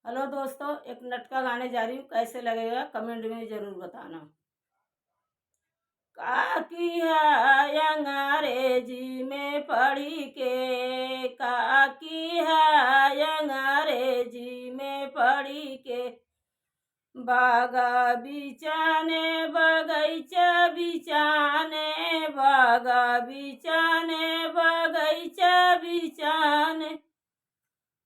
Hello दोस्तों, एक नटका गाने जा रही हूँ, कैसे लगेगा कमेंट में ज़रूर बताना। का किया अंग्रेजी में पढ़ी के, का किया अंग्रेजी में पढ़ी के, बागा बिचाने बगैचा बिचाने, बागा बिचाने बगैचा बिचाने,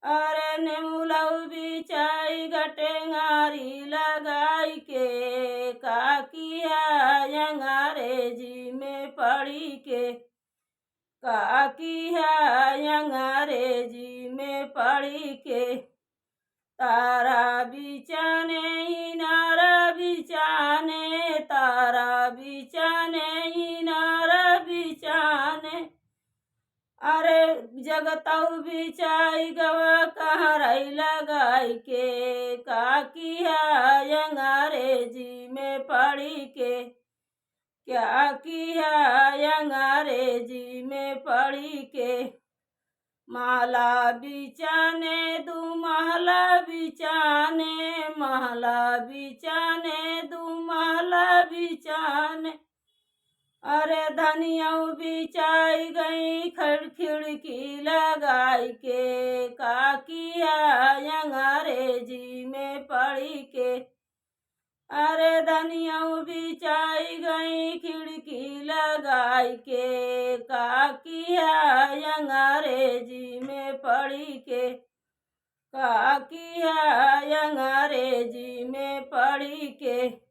अरे नेमुलऊ बिचाई गटेंगारी लगाई के, का किया अंग्रेजी में पढ़ी के, का किया अंग्रेजी में पढ़ी के, तारा बिचाने इनारा बिचाने, तारा बिचाने इनारा बिचाने, अरे जगतऊ बिचाई गवा कहाँ रही लगाई के, का किया अंग्रेजी में पढ़ी के, क्या किया अंग्रेजी में पढ़ी के, माला बिचाने दू महला बिचाने, महला बिचाने दू महला बिचाने, अरे धनिया बिचाई गई खिड़की लगाई के, का किया अंग्रेजी में पढ़ी के, अरे धनिया बिचाई गई खिड़की लगाई के, का किया अंग्रेजी में पढ़ी के, का किया अंग्रेजी में पढ़ी के।